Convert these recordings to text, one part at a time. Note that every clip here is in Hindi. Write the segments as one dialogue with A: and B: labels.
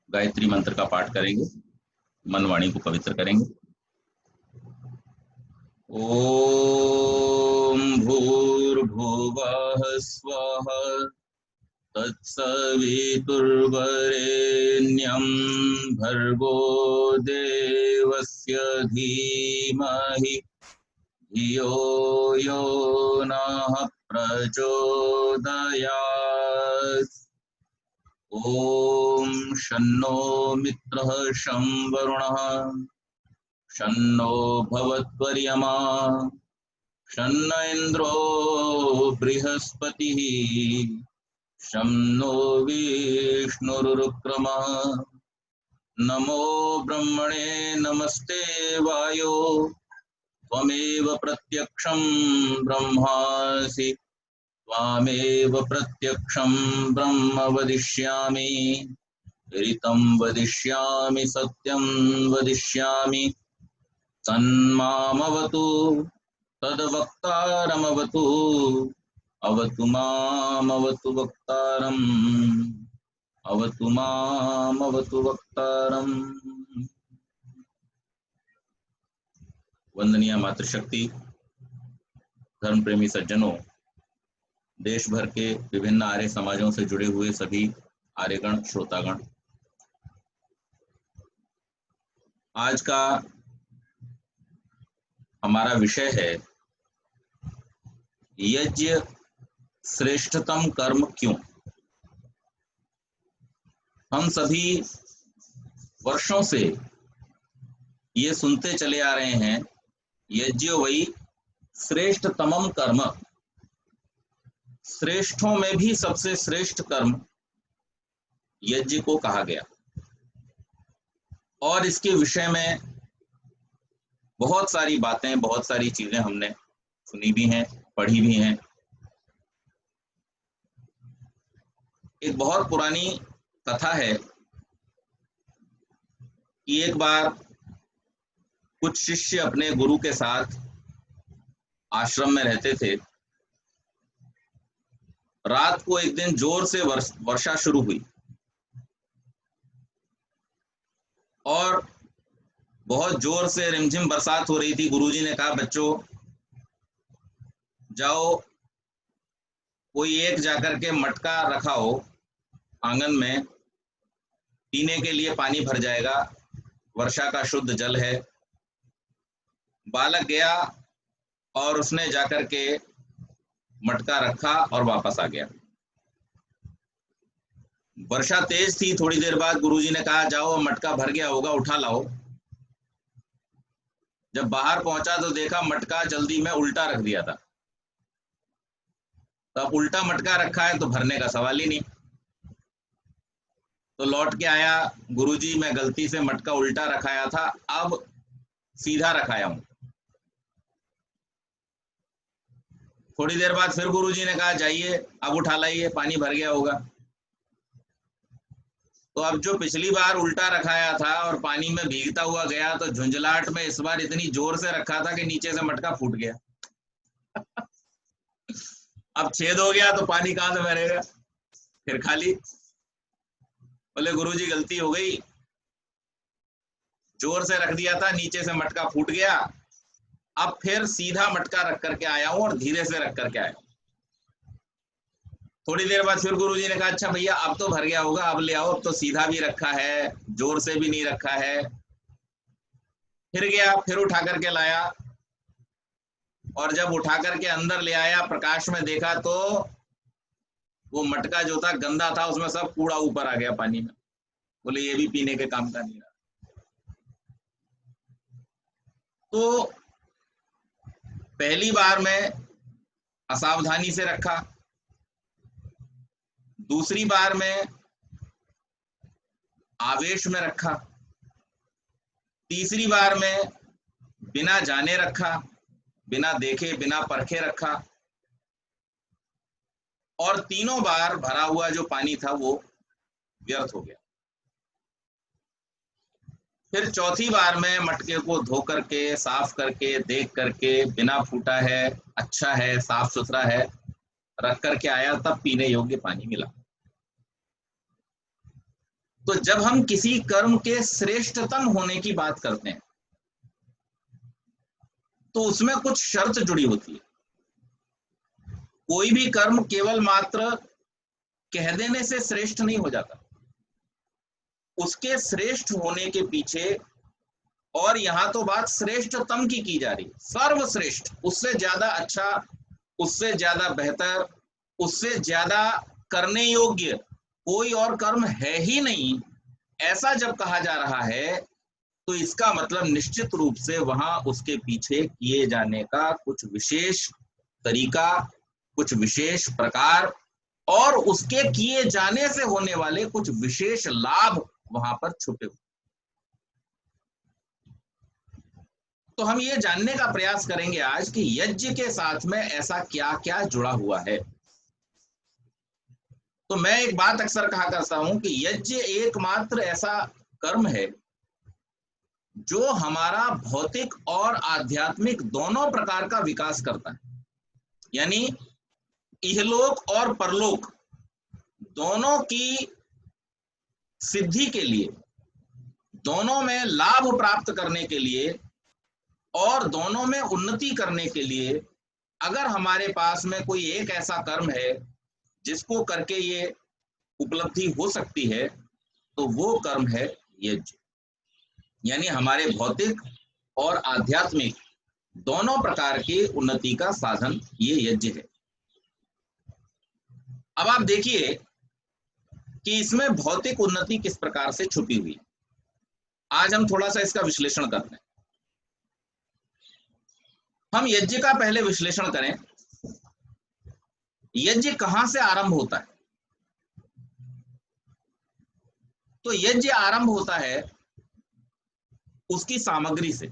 A: गायत्री मंत्र का पाठ करेंगे, मन वाणी को पवित्र करेंगे। ओम भूर्भुवः स्वः तत्सवितुर्वरेण्यं भर्गो देवस्य धीमहि धियो यो नः प्रचोदयात्। ओम शन्नो मित्रः शं वरुणः शन्नो भवत्वर्यमा शन्न इन्द्रो बृहस्पतिः शं नो विष्णुरुक्रमः। नमो ब्रह्मणे नमस्ते वायो त्वमेव प्रत्यक्षं ब्रह्मासि त्वामेव प्रत्यक्षं ब्रह्म वदिष्यामि। ऋतं वदिष्यामि सत्यं वदिष्यामि तन्मामवतु तद्वक्तारमवतु अवतु मामवतु वक्तारम् अवतु मामवतु वक्तारम्। वंदनीय मातृशक्ति, धर्म प्रेमी सज्जनों, देश भर के विभिन्न आर्य समाजों से जुड़े हुए सभी आर्यगण श्रोतागण, आज का हमारा विषय है यज्ञ श्रेष्ठतम कर्म क्यों। हम सभी वर्षों से ये सुनते चले आ रहे हैं, यज्ञ वही श्रेष्ठतमम कर्म, श्रेष्ठों में भी सबसे श्रेष्ठ कर्म यज्ञ को कहा गया। और इसके विषय में बहुत सारी बातें, बहुत सारी चीजें हमने सुनी भी हैं, पढ़ी भी हैं। एक बहुत पुरानी कथा है कि एक बार कुछ शिष्य अपने गुरु के साथ आश्रम में रहते थे। रात को एक दिन जोर से वर्षा शुरू हुई और बहुत जोर से रिमझिम बरसात हो रही थी। गुरुजी ने कहा, बच्चों जाओ, कोई एक जाकर के मटका रखाओ आंगन में, पीने के लिए पानी भर जाएगा, वर्षा का शुद्ध जल है। बालक गया और उसने जाकर के मटका रखा और वापस आ गया। वर्षा तेज थी। थोड़ी देर बाद गुरुजी ने कहा, जाओ मटका भर गया होगा, उठा लाओ। जब बाहर पहुंचा तो देखा मटका जल्दी में उल्टा रख दिया था। तो अब उल्टा मटका रखा है तो भरने का सवाल ही नहीं। तो लौट के आया, गुरुजी मैं गलती से मटका उल्टा रखाया था, अब सीधा रखाया हूं। थोड़ी देर बाद फिर गुरुजी ने कहा, जाइए अब उठा लाइए, पानी भर गया होगा। तो अब जो पिछली बार उल्टा रखाया था और पानी में भीगता हुआ गया, तो झुंझलाहट में इस बार इतनी जोर से रखा था कि नीचे से मटका फूट गया। अब छेद हो गया तो पानी कहां से भरेगा, फिर खाली। बोले गुरुजी गलती हो गई, जोर से रख दिया था, नीचे से मटका फूट गया। अब फिर सीधा मटका रख करके आया हूं और धीरे से रख करके आया। थोड़ी देर बाद फिर गुरुजी ने कहा, अच्छा भैया अब तो भर गया होगा, अब ले आओ, अब तो सीधा भी रखा है, जोर से भी नहीं रखा है। फिर गया, फिर उठा करके लाया और जब उठा करके अंदर ले आया, प्रकाश में देखा तो वो मटका जो था गंदा था, उसमें सब कूड़ा ऊपर आ गया पानी में। बोले ये भी पीने के काम का नहीं रहा। तो पहली बार में असावधानी से रखा, दूसरी बार में आवेश में रखा, तीसरी बार में बिना जाने रखा, बिना देखे बिना परखे रखा, और तीनों बार भरा हुआ जो पानी था वो व्यर्थ हो गया। फिर चौथी बार में मटके को धो करके, साफ करके, देख करके, बिना फूटा है, अच्छा है, साफ सुथरा है, रख करके आया, तब पीने योग्य पानी मिला। तो जब हम किसी कर्म के श्रेष्ठतम होने की बात करते हैं तो उसमें कुछ शर्त जुड़ी होती है। कोई भी कर्म केवल मात्र कह देने से श्रेष्ठ नहीं हो जाता, उसके श्रेष्ठ होने के पीछे, और यहां तो बात श्रेष्ठतम की जा रही, सर्वश्रेष्ठ, उससे ज्यादा अच्छा, उससे ज्यादा बेहतर, उससे ज्यादा करने योग्य कोई और कर्म है ही नहीं, ऐसा जब कहा जा रहा है तो इसका मतलब निश्चित रूप से वहां उसके पीछे किए जाने का कुछ विशेष तरीका, कुछ विशेष प्रकार, और उसके किए जाने से होने वाले कुछ विशेष लाभ वहां पर छुपे हुए। तो हम ये जानने का प्रयास करेंगे आज कि यज्ञ के साथ में ऐसा क्या क्या जुड़ा हुआ है। तो मैं एक बात अक्सर कहा करता हूं कि यज्ञ एकमात्र ऐसा कर्म है जो हमारा भौतिक और आध्यात्मिक दोनों प्रकार का विकास करता है, यानी इहलोक और परलोक दोनों की सिद्धि के लिए, दोनों में लाभ प्राप्त करने के लिए और दोनों में उन्नति करने के लिए अगर हमारे पास में कोई एक ऐसा कर्म है जिसको करके ये उपलब्धि हो सकती है तो वो कर्म है यज्ञ। यानी हमारे भौतिक और आध्यात्मिक दोनों प्रकार की उन्नति का साधन ये यज्ञ है। अब आप देखिए कि इसमें भौतिक उन्नति किस प्रकार से छुपी हुई है। आज हम थोड़ा सा इसका विश्लेषण करते हैं। हम यज्ञ का पहले विश्लेषण करें। यज्ञ कहां से आरंभ होता है? तो यज्ञ आरंभ होता है उसकी सामग्री से।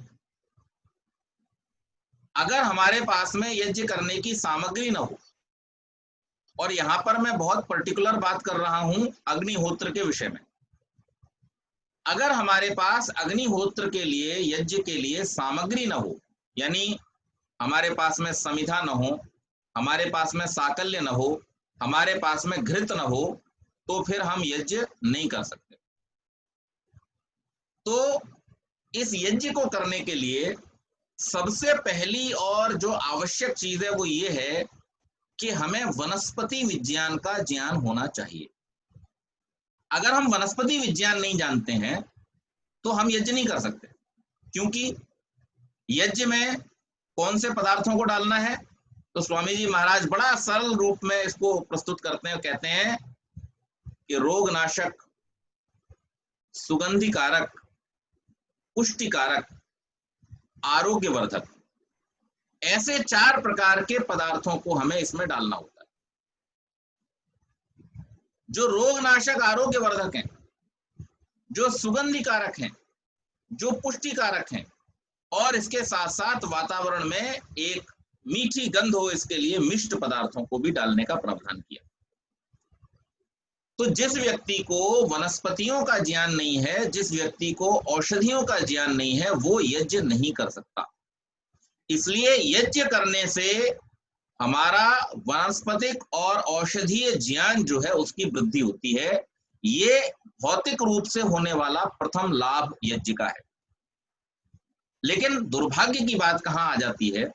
A: अगर हमारे पास में यज्ञ करने की सामग्री न हो, और यहां पर मैं बहुत पर्टिकुलर बात कर रहा हूं अग्निहोत्र के विषय में, अगर हमारे पास अग्निहोत्र के लिए, यज्ञ के लिए सामग्री न हो, यानी हमारे पास में समिधा न हो, हमारे पास में साकल्य न हो, हमारे पास में घृत न हो, तो फिर हम यज्ञ नहीं कर सकते। तो इस यज्ञ को करने के लिए सबसे पहली और जो आवश्यक चीज है वो ये है कि हमें वनस्पति विज्ञान का ज्ञान होना चाहिए। अगर हम वनस्पति विज्ञान नहीं जानते हैं तो हम यज्ञ नहीं कर सकते, क्योंकि यज्ञ में कौन से पदार्थों को डालना है। तो स्वामी जी महाराज बड़ा सरल रूप में इसको प्रस्तुत करते हैं, कहते हैं कि रोगनाशक, सुगंधि कारक, पुष्टि कारक, आरोग्यवर्धक, ऐसे 4 प्रकार के पदार्थों को हमें इसमें डालना होता है। जो रोगनाशक, आरोग्यवर्धक हैं, जो सुगंधि कारक हैं, जो पुष्टि कारक हैं, और इसके साथ साथ वातावरण में एक मीठी गंध हो इसके लिए मिष्ट पदार्थों को भी डालने का प्रावधान किया। तो जिस व्यक्ति को वनस्पतियों का ज्ञान नहीं है, जिस व्यक्ति को औषधियों का ज्ञान नहीं है, वो यज्ञ नहीं कर सकता। इसलिए यज्ञ करने से हमारा वनस्पतिक और औषधीय ज्ञान जो है उसकी वृद्धि होती है। ये भौतिक रूप से होने वाला प्रथम लाभ यज्ञ का है। लेकिन दुर्भाग्य की बात कहां आ जाती है?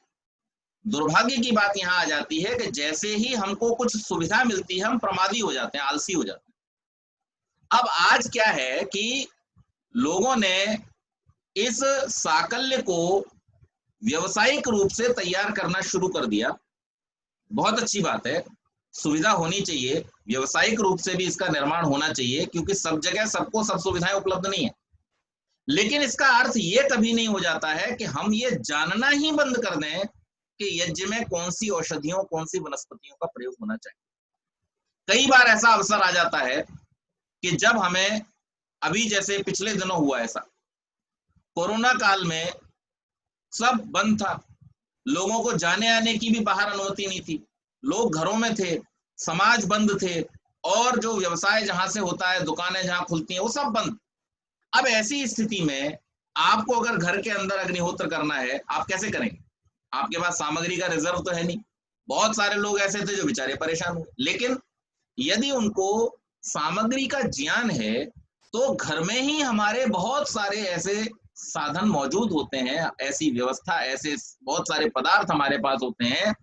A: दुर्भाग्य की बात यहां आ जाती है कि जैसे ही हमको कुछ सुविधा मिलती है हम प्रमादी हो जाते हैं, आलसी हो जाते हैं। अब आज क्या है कि लोगों ने इस साकल्य को व्यवसायिक रूप से तैयार करना शुरू कर दिया। बहुत अच्छी बात है, सुविधा होनी चाहिए, व्यवसायिक रूप से भी इसका निर्माण होना चाहिए, क्योंकि सब जगह सबको सब सुविधाएं उपलब्ध नहीं है। लेकिन इसका अर्थ ये कभी नहीं हो जाता है कि हम ये जानना ही बंद कर दें कि यज्ञ में कौन सी औषधियों, कौन सी वनस्पतियों का प्रयोग होना चाहिए। कई बार ऐसा अवसर आ जाता है कि जब हमें, अभी जैसे पिछले दिनों हुआ ऐसा, कोरोना काल में सब बंद था, लोगों को जाने आने की भी बाहर अनुमति नहीं थी, लोग घरों में थे, समाज बंद थे, और जो व्यवसाय जहां से होता है, दुकानें जहां खुलती हैं, वो सब बंद। अब ऐसी स्थिति में आपको अगर घर के अंदर अग्निहोत्र करना है, आप कैसे करेंगे? आपके पास सामग्री का रिजर्व तो है नहीं। बहुत सारे लोग ऐसे थे जो बेचारे परेशान हुए। लेकिन यदि उनको सामग्री का ज्ञान है तो घर में ही हमारे बहुत सारे ऐसे साधन मौजूद होते हैं, ऐसी व्यवस्था, ऐसे बहुत सारे पदार्थ हमारे पास होते हैं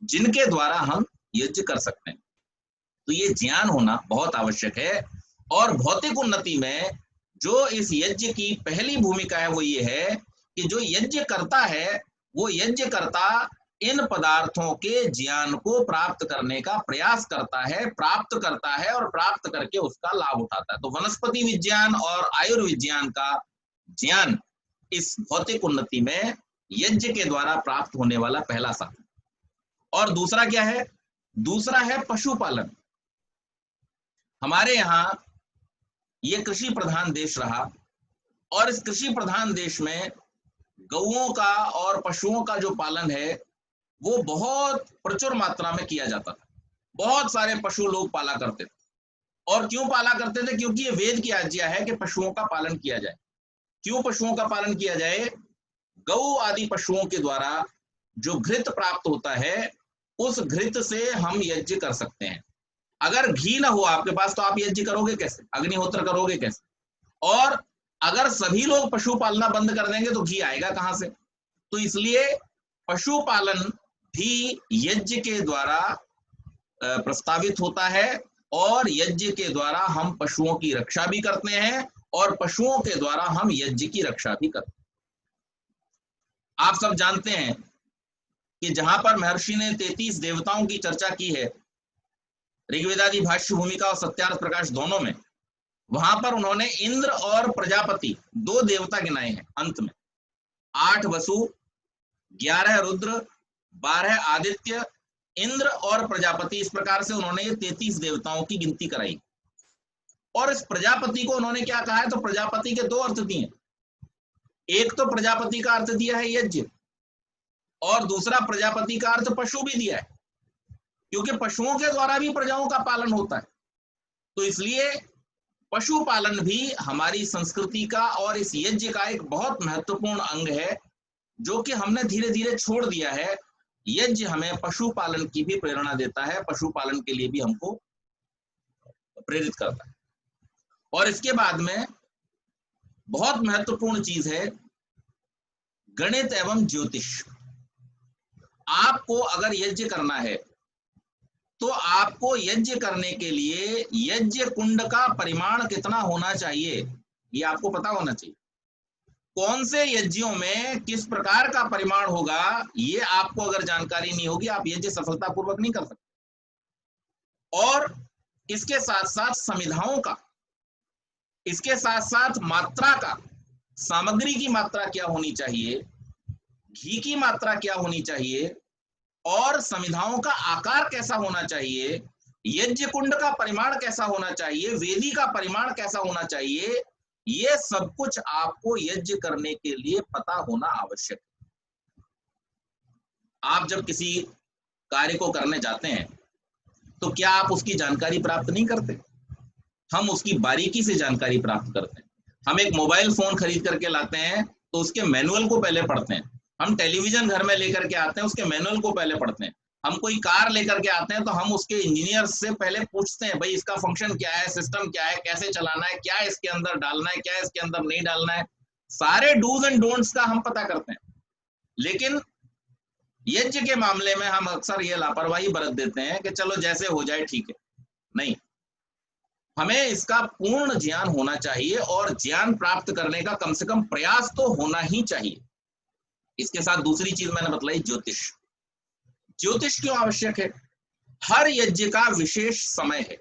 A: जिनके द्वारा हम यज्ञ कर सकते हैं। तो ये ज्ञान होना बहुत आवश्यक है। और भौतिक उन्नति में जो इस यज्ञ की पहली भूमिका है वो ये है कि जो यज्ञ करता है वो यज्ञ करता इन पदार्थों के ज्ञान को प्राप्त करने का प्रयास करता है, प्राप्त करता है और प्राप्त करके उसका लाभ उठाता है। तो वनस्पति विज्ञान और आयुर्विज्ञान का ज्ञान इस भौतिक उन्नति में यज्ञ के द्वारा प्राप्त होने वाला पहला साधन। और दूसरा क्या है? दूसरा है पशुपालन। हमारे यहाँ ये कृषि प्रधान देश रहा और इस कृषि प्रधान देश में गौओं का और पशुओं का जो पालन है वो बहुत प्रचुर मात्रा में किया जाता था। बहुत सारे पशु लोग पाला करते थे। और क्यों पाला करते थे? क्योंकि ये वेद की आज्ञा है कि पशुओं का पालन किया जाए। क्यों पशुओं का पालन किया जाए? गौ आदि पशुओं के द्वारा जो घृत प्राप्त होता है उस घृत से हम यज्ञ कर सकते हैं। अगर घी ना हो आपके पास तो आप यज्ञ करोगे कैसे? अग्निहोत्र करोगे कैसे? और अगर सभी लोग पशु पालना बंद कर देंगे तो घी आएगा कहां से? तो इसलिए पशुपालन भी यज्ञ के द्वारा प्रस्तावित होता है और यज्ञ के द्वारा हम पशुओं की रक्षा भी करते हैं और पशुओं के द्वारा हम यज्ञ की रक्षा भी करते हैं। आप सब जानते हैं कि जहां पर महर्षि ने 33 देवताओं की चर्चा की है, ऋग्वेदादि भाष्य भूमिका और सत्यार्थ प्रकाश दोनों में, वहां पर उन्होंने इंद्र और प्रजापति दो देवता गिनाए हैं अंत में। 8 वसु, 11 रुद्र, 12 आदित्य, इंद्र और प्रजापति, इस प्रकार से उन्होंने ये 33 देवताओं की गिनती कराई। और इस प्रजापति को उन्होंने क्या कहा है? तो प्रजापति के दो अर्थ दिए। एक तो प्रजापति का अर्थ दिया है यज्ञ और दूसरा प्रजापति का अर्थ पशु भी दिया है, क्योंकि पशुओं के द्वारा भी प्रजाओं का पालन होता है। तो इसलिए पशुपालन भी हमारी संस्कृति का और इस यज्ञ का एक बहुत महत्वपूर्ण अंग है, जो कि हमने धीरे धीरे छोड़ दिया है। यज्ञ हमें पशुपालन की भी प्रेरणा देता है, पशुपालन के लिए भी हमको प्रेरित करता है। और इसके बाद में बहुत महत्वपूर्ण चीज है गणित एवं ज्योतिष। आपको अगर यज्ञ करना है तो आपको यज्ञ करने के लिए यज्ञ कुंड का परिमाण कितना होना चाहिए ये आपको पता होना चाहिए। कौन से यज्ञों में किस प्रकार का परिमाण होगा ये आपको अगर जानकारी नहीं होगी आप यज्ञ सफलतापूर्वक नहीं कर सकते। और इसके साथ साथ समिधाओं का, इसके साथ साथ मात्रा का, सामग्री की मात्रा क्या होनी चाहिए, घी की मात्रा क्या होनी चाहिए और समिधाओं का आकार कैसा होना चाहिए, यज्ञ कुंड का परिमाण कैसा होना चाहिए, वेदी का परिमाण कैसा होना चाहिए, ये सब कुछ आपको यज्ञ करने के लिए पता होना आवश्यक है। आप जब किसी कार्य को करने जाते हैं तो क्या आप उसकी जानकारी प्राप्त नहीं करते? हम उसकी बारीकी से जानकारी प्राप्त करते हैं। हम एक मोबाइल फोन खरीद करके लाते हैं तो उसके मैनुअल को पहले पढ़ते हैं। हम टेलीविजन घर में लेकर के आते हैं, उसके मैनुअल को पहले पढ़ते हैं। हम कोई कार लेकर के आते हैं तो हम उसके इंजीनियर से पहले पूछते हैं, भाई इसका फंक्शन क्या है, सिस्टम क्या है, कैसे चलाना है, क्या इसके अंदर डालना है, क्या इसके अंदर नहीं डालना है, सारे डूज एंड डोंट्स का हम पता करते हैं। लेकिन यज्ञ के मामले में हम अक्सर ये लापरवाही बरत देते हैं कि चलो जैसे हो जाए ठीक है। नहीं, हमें इसका पूर्ण ज्ञान होना चाहिए और ज्ञान प्राप्त करने का कम से कम प्रयास तो होना ही चाहिए। इसके साथ दूसरी चीज मैंने बतलाई, ज्योतिष। ज्योतिष क्यों आवश्यक है? हर यज्ञ का विशेष समय है,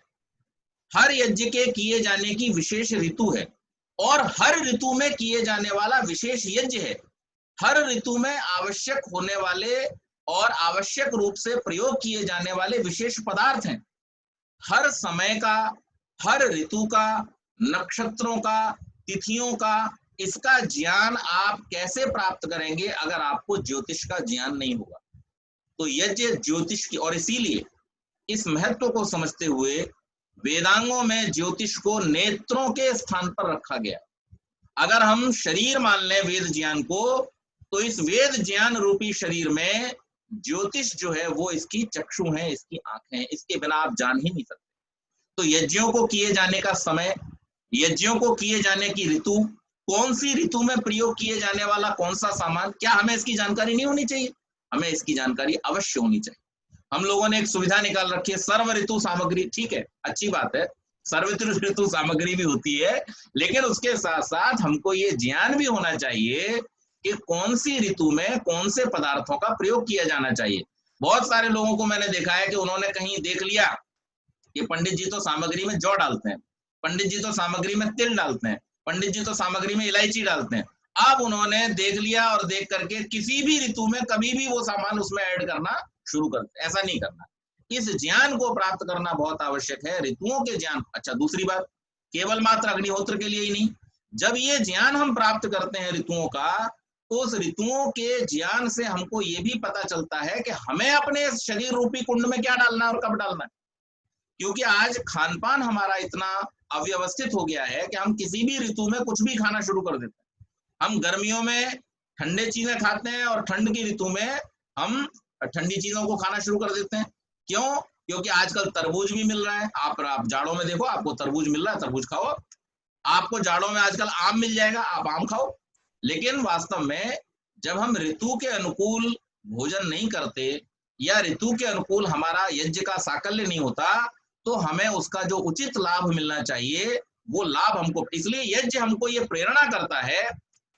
A: हर यज्ञ के किए जाने की विशेष ऋतु है और हर ऋतु में किए जाने वाला विशेष यज्ञ है। हर ऋतु में आवश्यक होने वाले और आवश्यक रूप से प्रयोग किए जाने वाले विशेष पदार्थ हैं। हर समय का, हर ऋतु का, नक्षत्रों का, तिथियों का, इसका ज्ञान आप कैसे प्राप्त करेंगे अगर आपको ज्योतिष का ज्ञान नहीं होगा? तो यज्ञ ज्योतिष की, और इसीलिए इस महत्व को समझते हुए वेदांगों में ज्योतिष को नेत्रों के स्थान पर रखा गया। अगर हम शरीर मान लें वेद ज्ञान को, तो इस वेद ज्ञान रूपी शरीर में ज्योतिष जो है वो इसकी चक्षु है, इसकी आंखें हैं, इसके बिना आप जान ही नहीं सकते। तो यज्ञों को किए जाने का समय, यज्ञों को किए जाने की ऋतु, कौन सी ऋतु में प्रयोग किए जाने वाला कौन सा सामान, क्या हमें इसकी जानकारी नहीं होनी चाहिए? हमें इसकी जानकारी अवश्य होनी चाहिए। हम लोगों ने एक सुविधा निकाल रखी है, सर्व ऋतु सामग्री। ठीक है, अच्छी बात है, सर्व ऋतु सामग्री भी होती है, लेकिन उसके साथ साथ हमको ये ज्ञान भी होना चाहिए कि कौन सी ऋतु में कौन से पदार्थों का प्रयोग किया जाना चाहिए। बहुत सारे लोगों को मैंने देखा है कि उन्होंने कहीं देख लिया कि पंडित जी तो सामग्री में जौ डालते हैं, पंडित जी तो सामग्री में तिल डालते हैं, पंडित जी तो सामग्री में इलायची डालते हैं। अब उन्होंने देख लिया और देख करके किसी भी ऋतु में कभी भी वो सामान उसमें ऐड करना शुरू करते, ऐसा नहीं करना। इस ज्ञान को प्राप्त करना बहुत आवश्यक है, ऋतुओं के ज्ञान। अच्छा, दूसरी बात, केवल मात्र अग्निहोत्र के लिए ही नहीं, जब ये ज्ञान हम प्राप्त करते हैं ऋतुओं का, तो उस ऋतुओं के ज्ञान से हमको ये भी पता चलता है कि हमें अपने शरीर रूपी कुंड में क्या डालना है और कब डालना है। क्योंकि आज खान पान हमारा इतना अव्यवस्थित हो गया है कि हम किसी भी ऋतु में कुछ भी खाना शुरू कर देते हैं। हम गर्मियों में ठंडे चीजें खाते हैं और ठंड की ऋतु में हम ठंडी चीजों को खाना शुरू कर देते हैं। क्यों? क्योंकि आजकल तरबूज भी मिल रहा है। आप जाड़ों में देखो, आपको तरबूज मिल रहा है, तरबूज खाओ। आपको जाड़ों में आजकल आम मिल जाएगा, आप आम खाओ। लेकिन वास्तव में जब हम ऋतु के अनुकूल भोजन नहीं करते या ऋतु के अनुकूल हमारा यज्ञ का साकल्य नहीं होता, तो हमें उसका जो उचित लाभ मिलना चाहिए वो लाभ हमको, इसलिए यज्ञ हमको ये प्रेरणा करता है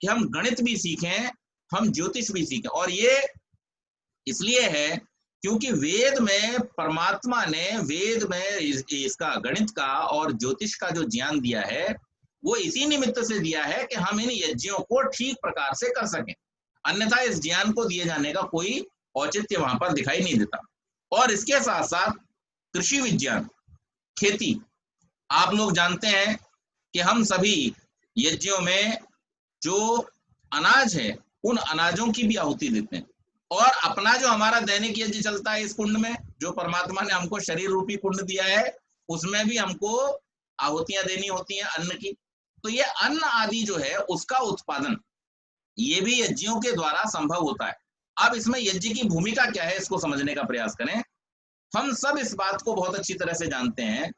A: कि हम गणित भी सीखें, हम ज्योतिष भी सीखें। और ये इसलिए है क्योंकि वेद में परमात्मा ने, वेद में इसका गणित का और ज्योतिष का जो ज्ञान दिया है वो इसी निमित्त से दिया है कि हम इन यज्ञों को ठीक प्रकार से कर सकें, अन्यथा इस ज्ञान को दिए जाने का कोई औचित्य वहां पर दिखाई नहीं देता। और इसके साथ साथ कृषि विज्ञान, खेती, आप लोग जानते हैं कि हम सभी यज्ञों में जो अनाज है उन अनाजों की भी आहुति देते हैं, और अपना जो हमारा दैनिक यज्ञ चलता है इस कुंड में, जो परमात्मा ने हमको शरीर रूपी कुंड दिया है, उसमें भी हमको आहुतियां देनी होती हैं अन्न की। तो ये अन्न आदि जो है उसका उत्पादन ये भी यज्ञों के द्वारा संभव होता है। अब इसमें यज्ञ की भूमिका क्या है, इसको समझने का प्रयास करें। हम सब इस बात को बहुत अच्छी तरह से जानते हैं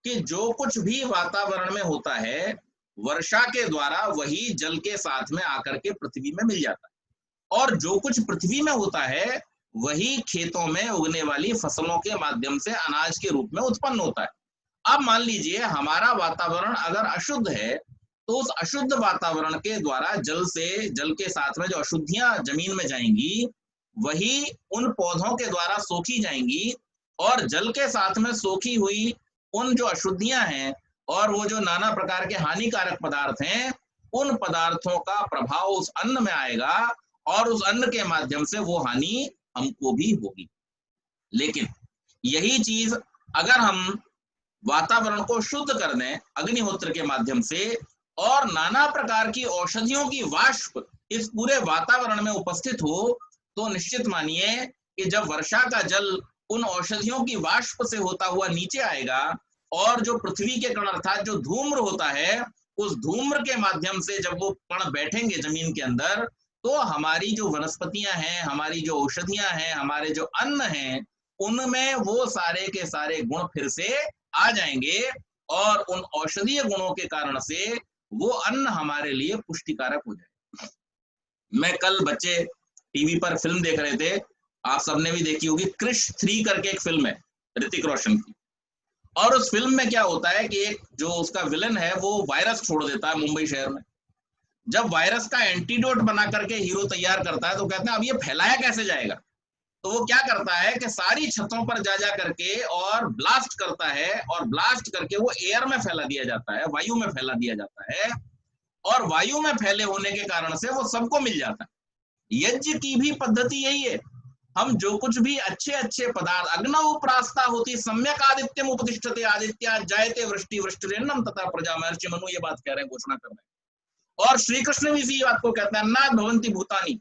A: कि जो कुछ भी वातावरण में होता है, वर्षा के द्वारा वही जल के साथ में आकर के पृथ्वी में मिल जाता है, और जो कुछ पृथ्वी में होता है वही खेतों में उगने वाली फसलों के माध्यम से अनाज के रूप में उत्पन्न होता है। अब मान लीजिए हमारा वातावरण अगर अशुद्ध है, तो उस अशुद्ध वातावरण के द्वारा जल के साथ में जो अशुद्धियां जमीन में जाएंगी वही उन पौधों के द्वारा सोखी जाएंगी, और जल के साथ में सोखी हुई उन जो अशुद्धियां हैं और वो जो नाना प्रकार के हानिकारक पदार्थ हैं, उन पदार्थों का प्रभाव उस अन्न में आएगा और उस अन्न के माध्यम से वो हानि हमको भी होगी। लेकिन यही चीज अगर हम वातावरण को शुद्ध कर दें अग्निहोत्र के माध्यम से, और नाना प्रकार की औषधियों की वाष्प इस पूरे वातावरण में उपस्थित हो, तो निश्चित मानिए कि जब वर्षा का जल उन औषधियों की वाष्प से होता हुआ नीचे आएगा, और जो पृथ्वी के कण अर्थात जो धूम्र होता है, उस धूम्र के माध्यम से जब वो कण बैठेंगे जमीन के अंदर, तो हमारी जो वनस्पतियां हैं, हमारी जो औषधियां हैं, हमारे जो अन्न हैं, उनमें वो सारे के सारे गुण फिर से आ जाएंगे, और उन औषधीय गुणों के कारण से वो अन्न हमारे लिए पुष्टिकारक हो जाए। मैं कल बच्चे टीवी पर फिल्म देख रहे थे, आप सबने भी देखी होगी, क्रिश 3 करके एक फिल्म है ऋतिक रोशन की। और उस फिल्म में क्या होता है कि एक जो उसका विलन है वो वायरस छोड़ देता है मुंबई शहर में। जब वायरस का एंटीडोट बना करके हीरो तैयार करता है, तो कहते हैं अब ये फैलाया कैसे जाएगा। तो वो क्या करता है कि सारी छतों पर जा करके और ब्लास्ट करता है, और ब्लास्ट करके वो एयर में फैला दिया जाता है, वायु में फैला दिया जाता है, और वायु में फैले होने के कारण से वो सबको मिल जाता है। यज्ञ की भी पद्धति यही है। हम जो कुछ भी अच्छे अच्छे पदार्थ, अग्नौ प्रास्ता होती सम्यक आदित्यम उपतिष्ठते आदित्या जायते वृष्टि वृष्टिरेन्नम तथा प्रजा, महर्षि मनु ये बात कह रहे हैं, घोषणा कर रहे हैं। और श्री कृष्ण भी इसी बात को कहते हैं, अन्नात् भवन्ति भूतानि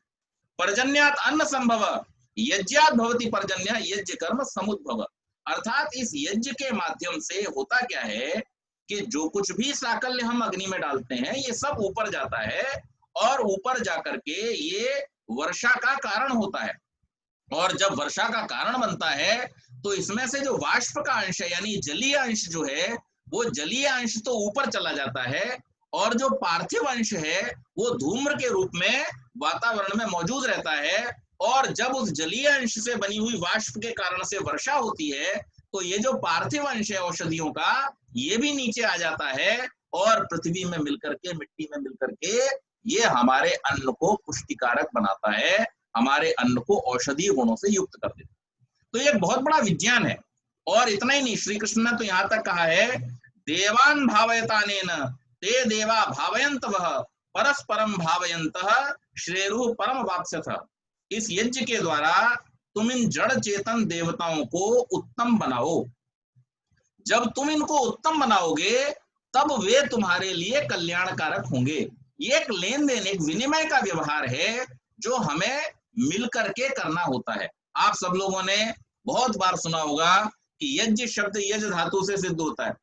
A: पर्जन्यात् अन्न संभव यज्ञात् भवति पर्जन्य यज्ञ कर्म समुद्भव। अर्थात इस यज्ञ के माध्यम से होता क्या है कि जो कुछ भी साकल्य हम अग्नि में डालते हैं ये सब ऊपर जाता है, और ऊपर जाकर के ये वर्षा का कारण होता है। और जब वर्षा का कारण बनता है तो इसमें से जो वाष्प का अंश है यानी जलीय अंश जो है वो जलीय अंश तो ऊपर चला जाता है और जो पार्थिव अंश है वो धूम्र के रूप में वातावरण में मौजूद रहता है। और जब उस जलीय अंश से बनी हुई वाष्प के कारण से वर्षा होती है तो ये जो पार्थिव अंश है औषधियों का ये भी नीचे आ जाता है और पृथ्वी में मिलकर के, मिट्टी में मिलकर के ये हमारे अन्न को पुष्टिकारक बनाता है, हमारे अन्न को औषधीय गुणों से युक्त कर देता है। तो ये एक बहुत बड़ा विज्ञान है। और इतना ही नहीं, श्री कृष्ण ने तो यहाँ तक कहा है, देवान भावयतानेन ते देवा भावयन्तवः परस्परम भावयन्तः श्रेयु परम वाप्स्यथ। इस यज्ञ के द्वारा तुम इन जड़ चेतन देवताओं को उत्तम बनाओ। जब तुम इनको उत्तम बनाओगे तब वे तुम्हारे लिए कल्याणकारक होंगे। ये एक लेन देन, एक विनिमय का व्यवहार है जो हमें मिल करके करना होता है। आप सब लोगों ने बहुत बार सुना होगा कि यज्ञ शब्द यज धातु से सिद्ध होता है।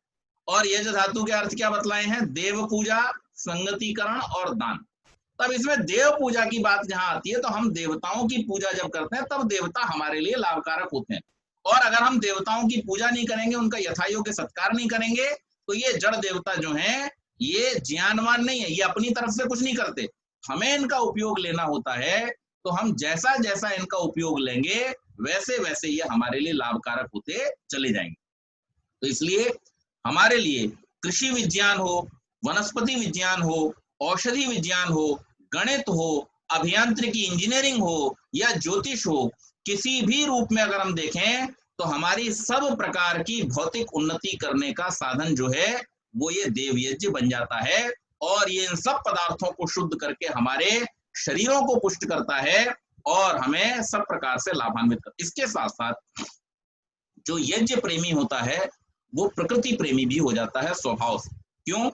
A: और यज धातु के अर्थ क्या बतलाए हैं? देव पूजा, संगतिकरण और दान। तब इसमें देव पूजा की बात जहां आती है तो हम देवताओं की पूजा जब करते हैं तब देवता हमारे लिए लाभकारक होते हैं। और अगर हम देवताओं की पूजा नहीं करेंगे, उनका यथायोग्य सत्कार नहीं करेंगे तो ये जड़ देवता जो हैं ये ज्ञानवान नहीं है, ये अपनी तरफ से कुछ नहीं करते, हमें इनका उपयोग लेना होता है। तो हम जैसा जैसा इनका उपयोग लेंगे वैसे वैसे ये हमारे लिए लाभकारक होते चले जाएंगे। तो इसलिए हमारे लिए कृषि विज्ञान हो, वनस्पति विज्ञान हो, औषधि विज्ञान हो, गणित हो, अभियांत्रिकी इंजीनियरिंग हो या ज्योतिष हो, किसी भी रूप में अगर हम देखें तो हमारी सब प्रकार की भौतिक उन्नति करने का साधन जो है वो ये देव यज्ञ बन जाता है। और ये इन सब पदार्थों को शुद्ध करके हमारे शरीरों को पुष्ट करता है और हमें सब प्रकार से लाभान्वित करता है। इसके साथ साथ जो यज्ञ प्रेमी होता है वो प्रकृति प्रेमी भी हो जाता है स्वभाव से। क्यों?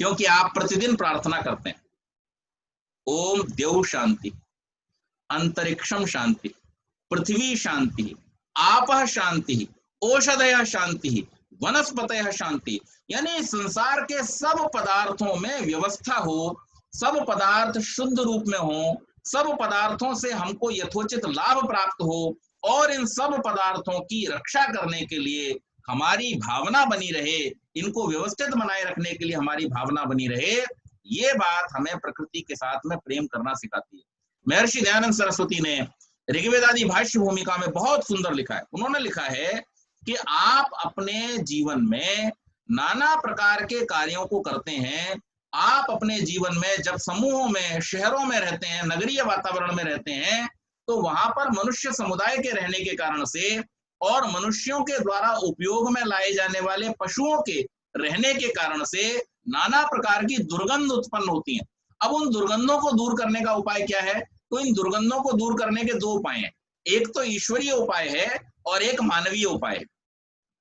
A: क्योंकि आप प्रतिदिन प्रार्थना करते हैं, ओम द्यौ शांति, अंतरिक्षम शांति, पृथ्वी शांति, आपः शांति, औषधयः शांति, वनस्पतयः शांति। यानी संसार के सब पदार्थों में व्यवस्था हो, सब पदार्थ शुद्ध रूप में हो, सब पदार्थों से हमको यथोचित लाभ प्राप्त हो और इन सब पदार्थों की रक्षा करने के लिए हमारी भावना बनी रहे, इनको व्यवस्थित बनाए रखने के लिए हमारी भावना बनी रहे। ये बात हमें प्रकृति के साथ में प्रेम करना सिखाती है। महर्षि दयानंद सरस्वती ने ऋग्वेदादि भाष्य भूमिका में बहुत सुंदर लिखा है। उन्होंने लिखा है कि आप अपने जीवन में नाना प्रकार के कार्यों को करते हैं। आप अपने जीवन में जब समूहों में, शहरों में रहते हैं, नगरीय वातावरण में रहते हैं तो वहां पर मनुष्य समुदाय के रहने के कारण से और मनुष्यों के द्वारा उपयोग में लाए जाने वाले पशुओं के रहने के कारण से नाना प्रकार की दुर्गंध उत्पन्न होती हैं। अब उन दुर्गंधों को दूर करने का उपाय क्या है? तो इन दुर्गंधों को दूर करने के दो उपाय हैं। एक तो ईश्वरीय उपाय है और एक मानवीय उपाय है।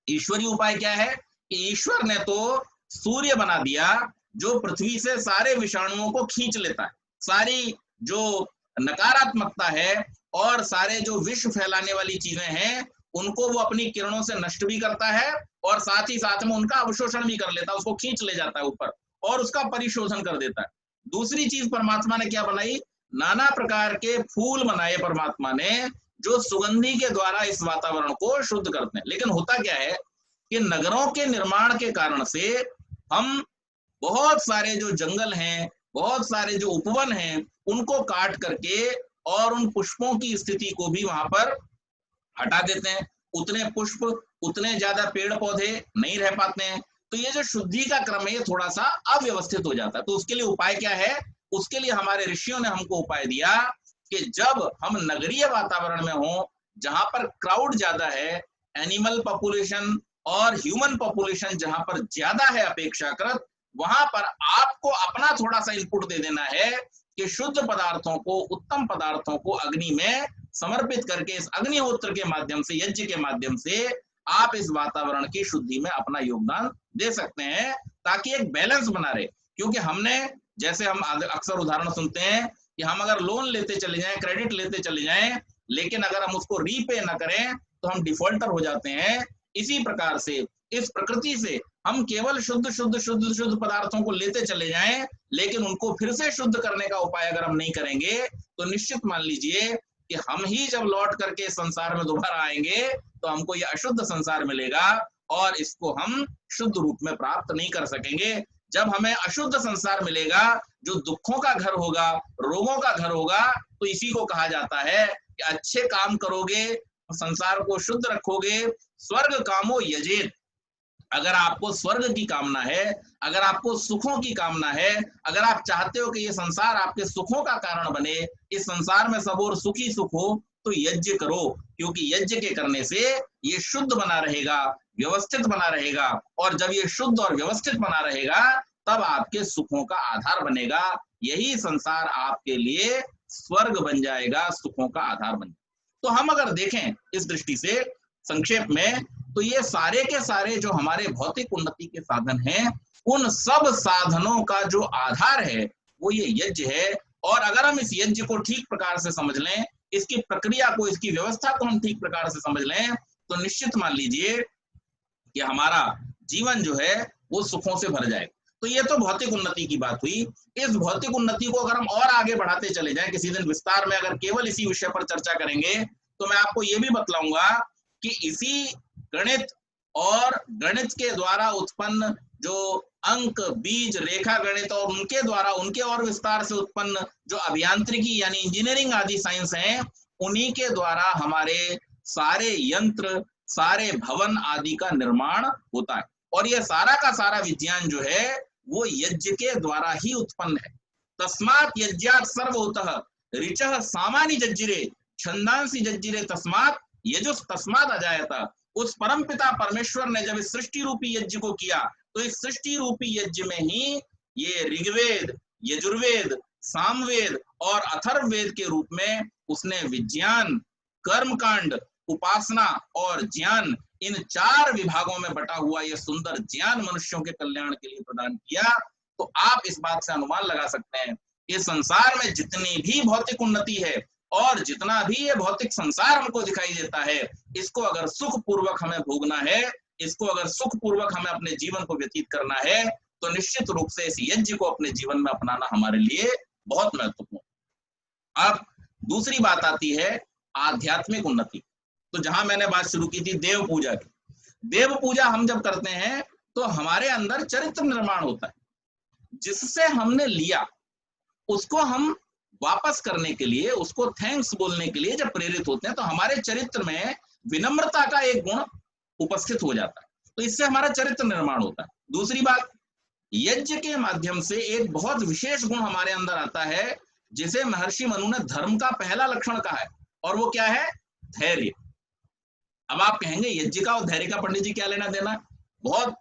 A: ईश्वरीय उपाय क्या है कि ईश्वर ने तो सूर्य बना दिया जो पृथ्वी से सारे विषाणुओं को खींच लेता है, सारी जो नकारात्मकता है और सारे जो विष फैलाने वाली चीजें हैं उनको वो अपनी किरणों से नष्ट भी करता है और साथ ही साथ में उनका अवशोषण भी कर लेता है, उसको खींच ले जाता है ऊपर और उसका परिशोधन कर देता है। दूसरी चीज परमात्मा ने क्या बनाई? नाना प्रकार के फूल बनाए परमात्मा ने जो सुगंधी के द्वारा इस वातावरण को शुद्ध करते हैं। लेकिन होता क्या है कि नगरों के निर्माण के कारण से हम बहुत सारे जो जंगल हैं, बहुत सारे जो उपवन हैं उनको काट करके और उन पुष्पों की स्थिति को भी वहां पर हटा देते हैं। उतने पुष्प, उतने ज्यादा पेड़ पौधे नहीं रह पाते हैं। तो ये जो शुद्धि का क्रम है ये थोड़ा सा अव्यवस्थित हो जाता है। तो उसके लिए उपाय क्या है? उसके लिए हमारे ऋषियों ने हमको उपाय दिया कि जब हम नगरीय वातावरण में हो जहां पर क्राउड ज्यादा है, एनिमल पॉपुलेशन और ह्यूमन पॉपुलेशन जहां पर ज्यादा है अपेक्षाकृत, वहां पर आपको अपना थोड़ा सा इनपुट दे देना है कि शुद्ध पदार्थों को, उत्तम पदार्थों को अग्नि में समर्पित करके इस अग्निहोत्र के माध्यम से, यज्ञ के माध्यम से आप इस वातावरण की शुद्धि में अपना योगदान दे सकते हैं ताकि एक बैलेंस बना रहे। क्योंकि हमने, जैसे हम अक्सर उदाहरण सुनते हैं कि हम अगर लोन लेते चले जाएं, क्रेडिट लेते चले जाएं, लेकिन अगर हम उसको रीपे ना करें तो हम डिफॉल्टर हो जाते हैं। इसी प्रकार से इस प्रकृति से हम केवल शुद्ध शुद्ध शुद्ध शुद्ध पदार्थों को लेते चले जाएं, लेकिन उनको फिर से शुद्ध करने का उपाय अगर हम नहीं करेंगे तो निश्चित मान लीजिए कि हम ही जब लौट करके संसार में दोबारा आएंगे तो हमको ये अशुद्ध संसार मिलेगा और इसको हम शुद्ध रूप में प्राप्त नहीं कर सकेंगे। जब हमें अशुद्ध संसार मिलेगा, जो दुखों का घर होगा, रोगों का घर होगा, तो इसी को कहा जाता है कि अच्छे काम करोगे, संसार को शुद्ध रखोगे, स्वर्ग कामो यजेत। अगर आपको स्वर्ग की कामना है, अगर आपको सुखों की कामना है, अगर आप चाहते हो कि ये संसार आपके सुखों का कारण बने, इस संसार में सब और सुख ही सुख हो, तो यज्ञ करो, क्योंकि यज्ञ के करने से ये शुद्ध बना रहेगा, व्यवस्थित बना रहेगा, और जब ये शुद्ध और व्यवस्थित बना रहेगा तब आपके सुखों का आधार बनेगा। यही संसार आपके लिए स्वर्ग बन जाएगा, सुखों का आधार बन जाएगा। तो हम अगर देखें इस दृष्टि से संक्षेप में, तो ये सारे के सारे जो हमारे भौतिक उन्नति के साधन हैं, उन सब साधनों का जो आधार है वो ये यज्ञ है। और अगर हम इस यज्ञ को ठीक प्रकार से समझ लें, इसकी प्रक्रिया को, इसकी व्यवस्था को हम ठीक प्रकार से समझ लें, तो निश्चित मान लीजिए कि हमारा जीवन जो है वो सुखों से भर जाएगा। तो ये तो भौतिक उन्नति की बात हुई। इस भौतिक उन्नति को अगर हम और आगे बढ़ाते चले जाएं, किसी दिन विस्तार में अगर केवल इसी विषय पर चर्चा करेंगे, तो मैं आपको ये भी बतलाऊंगा कि इसी गणित और गणित के द्वारा उत्पन्न जो अंक, बीज, रेखा गणित और उनके द्वारा, उनके और विस्तार से उत्पन्न जो अभियांत्रिकी यानी इंजीनियरिंग आदि साइंस हैं, उन्हीं के द्वारा हमारे सारे यंत्र, सारे भवन आदि का निर्माण होता है। और यह सारा का सारा विज्ञान जो है वो यज्ञ के द्वारा ही उत्पन्न है। तस्मात् यज्ञात् सर्वभूतः ऋचः सामानि जज्जिरे छंदांसि जज्जिरे तस्मात् यजुस् तस्मात् अजायत। उस परम पिता परमेश्वर ने जब इस सृष्टि रूपी यज्ञ को किया, तो इस सृष्टि रूपी यज्ञ में ही ये ऋग्वेद, यजुर्वेद, सामवेद और अथर्ववेद के रूप में उसने विज्ञान, कर्मकांड, उपासना और ज्ञान, इन 4 विभागों में बटा हुआ यह सुंदर ज्ञान मनुष्यों के कल्याण के लिए प्रदान किया। तो आप इस बात से अनुमान लगा सकते हैं कि संसार में जितनी भी भौतिक उन्नति है और जितना भी ये भौतिक संसार हमको दिखाई देता है, इसको अगर सुख पूर्वक हमें भोगना है, इसको अगर सुख पूर्वक हमें अपने जीवन को व्यतीत करना है, तो निश्चित रूप से इस यज्ञ को अपने जीवन में अपनाना हमारे लिए बहुत महत्वपूर्ण। अब दूसरी बात आती है आध्यात्मिक उन्नति। तो जहां मैंने बात शुरू की थी देव पूजा की, देव पूजा हम जब करते हैं तो हमारे अंदर चरित्र निर्माण होता है, जिससे हमने लिया उसको हम वापस करने के लिए, उसको थैंक्स बोलने के लिए जब प्रेरित होते हैं, तो हमारे चरित्र में विनम्रता का एक गुण उपस्थित हो जाता है। तो इससे हमारा चरित्र निर्माण होता है। दूसरी बात, यज्ञ के माध्यम से एक बहुत विशेष गुण हमारे अंदर आता है, जिसे महर्षि मनु ने धर्म का पहला लक्षण कहा है, और वो क्या है? धैर्य। अब आप कहेंगे यज्ञ का और धैर्य का पंडित जी क्या लेना देना? बहुत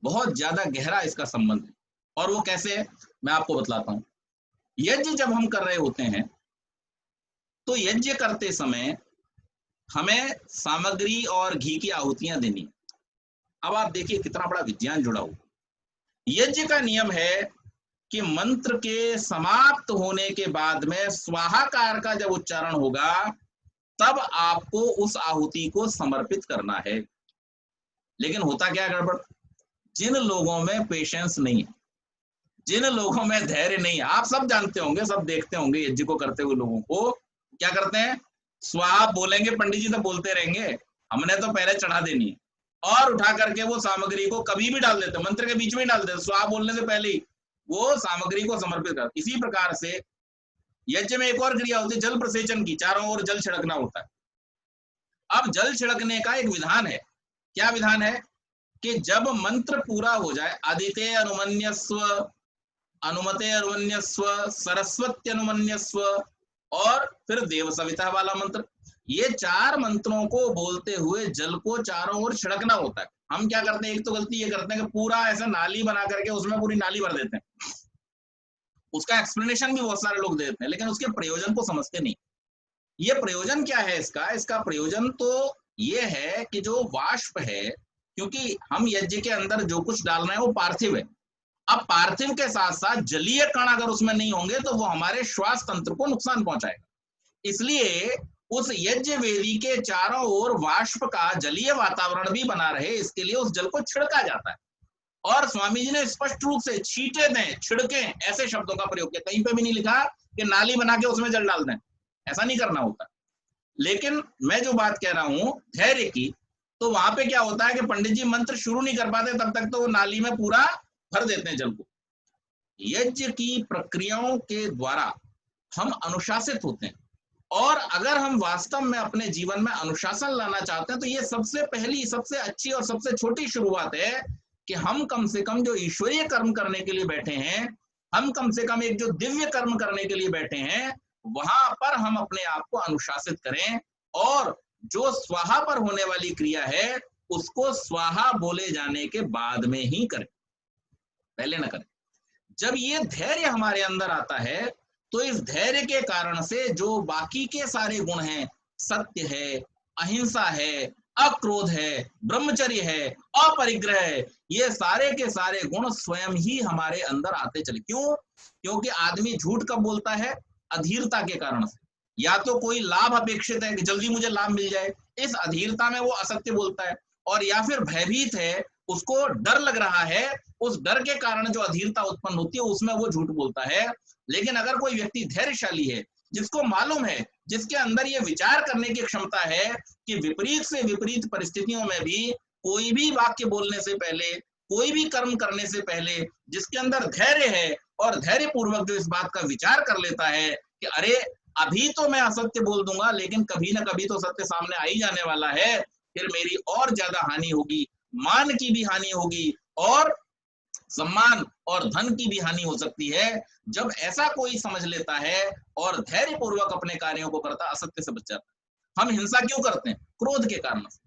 A: बहुत ज्यादा गहरा इसका संबंध है। और वो कैसे है मैं आपको बतलाता हूं। यज्ञ जब हम कर रहे होते हैं, तो यज्ञ करते समय हमें सामग्री और घी की आहुतियां देनी। अब आप देखिए कितना बड़ा विज्ञान जुड़ा हुआ। यज्ञ का नियम है कि मंत्र के समाप्त होने के बाद में स्वाहाकार का जब उच्चारण होगा, तब आपको उस आहुति को समर्पित करना है। लेकिन होता क्या गड़बड़? जिन लोगों में पेशेंस नहीं है, जिन लोगों में धैर्य नहीं है, आप सब जानते होंगे, सब देखते होंगे यज्ञ को करते हुए लोगों को क्या करते हैं? स्वाहा बोलेंगे, पंडित जी तो बोलते रहेंगे, हमने तो पहले चढ़ा देनी है, और उठा करके वो सामग्री को कभी भी डाल देते, मंत्र के बीच में डाल देते, स्वाहा बोलने से पहले ही वो सामग्री को समर्पित कर। इसी प्रकार से यज्ञ में एक और क्रिया होती है जल प्रसेचन की, चारों ओर जल छिड़कना होता है। अब जल छिड़कने का एक विधान है। क्या विधान है? कि जब मंत्र पूरा हो जाए, आदिते अनुमन्यस्व, अनुमते अनुमन्यस्व, सरस्वती अनुमन्यस्व, और फिर देव सविता वाला मंत्र, ये 4 मंत्रों को बोलते हुए जल को चारों ओर छिड़कना होता है। हम क्या करते हैं, एक तो गलती ये करते हैं कि पूरा ऐसा नाली बना करके उसमें पूरी नाली भर देते हैं। उसका एक्सप्लेनेशन भी बहुत सारे लोग देते हैं, लेकिन उसके प्रयोजन को समझते नहीं। ये प्रयोजन क्या है इसका? इसका प्रयोजन तो ये है कि जो वाष्प है, क्योंकि हम यज्ञ के अंदर जो कुछ डालना है वो पार्थिव है। अब पार्थिव के साथ साथ जलीय कण अगर उसमें नहीं होंगे तो वो हमारे श्वास तंत्र को नुकसान पहुंचाएगा। इसलिए उस यज्ञ वेदी के चारों ओर वाष्प का जलीय वातावरण भी बना रहे, इसके लिए उस जल को छिड़का जाता है। और स्वामी जी ने स्पष्ट रूप से छींटे दें, छिड़के, ऐसे शब्दों का प्रयोग किया। कहीं पे भी नहीं लिखा कि नाली बना के उसमें जल डाल दें, ऐसा नहीं करना होता। लेकिन मैं जो बात कह रहा हूं धैर्य की, तो वहां पे क्या होता है कि पंडित जी मंत्र शुरू नहीं कर पाते, तब तक तो वो नाली में पूरा भर देते हैं जल को। यज्ञ की प्रक्रियाओं के द्वारा हम अनुशासित होते हैं, और अगर हम वास्तव में अपने जीवन में अनुशासन लाना चाहते हैं तो ये सबसे पहली, सबसे अच्छी और सबसे छोटी शुरुआत है कि हम कम से कम जो ईश्वरीय कर्म करने के लिए बैठे हैं, हम कम से कम एक जो दिव्य कर्म करने के लिए बैठे हैं, वहां पर हम अपने आप को अनुशासित करें, और जो स्वाहा पर होने वाली क्रिया है उसको स्वाहा बोले जाने के बाद में ही करें, पहले ना करें। जब ये धैर्य हमारे अंदर आता है तो इस धैर्य के कारण से जो बाकी के सारे गुण हैं, सत्य है, अहिंसा है, अक्रोध है, ब्रह्मचर्य है, अपरिग्रह है, ये सारे के सारे गुण स्वयं ही हमारे अंदर आते चले। क्यों? क्योंकि आदमी झूठ कब बोलता है? अधीरता के कारण से। या तो कोई लाभ अपेक्षित है कि जल्दी मुझे लाभ मिल जाए, इस अधीरता में वो असत्य बोलता है, और या फिर भयभीत है, उसको डर लग रहा है, उस डर के कारण जो अधीरता उत्पन्न होती है उसमें वो झूठ बोलता है। लेकिन अगर कोई व्यक्ति धैर्यशाली है, जिसको मालूम है, जिसके अंदर ये विचार करने की क्षमता है कि विपरीत से विपरीत परिस्थितियों में भी कोई भी वाक्य बोलने से पहले, कोई भी कर्म करने से पहले, जिसके अंदर धैर्य है और धैर्य पूर्वक जो इस बात का विचार कर लेता है कि अरे अभी तो मैं असत्य बोल दूंगा, लेकिन कभी ना कभी तो सत्य सामने आ ही जाने वाला है, फिर मेरी और ज्यादा हानि होगी, मान की भी हानि होगी और सम्मान और धन की भी हानि हो सकती है। जब ऐसा कोई समझ लेता है और धैर्य पूर्वक अपने कार्यों को करता, असत्य से बच जाता। हम हिंसा क्यों करते हैं? क्रोध के कारण से।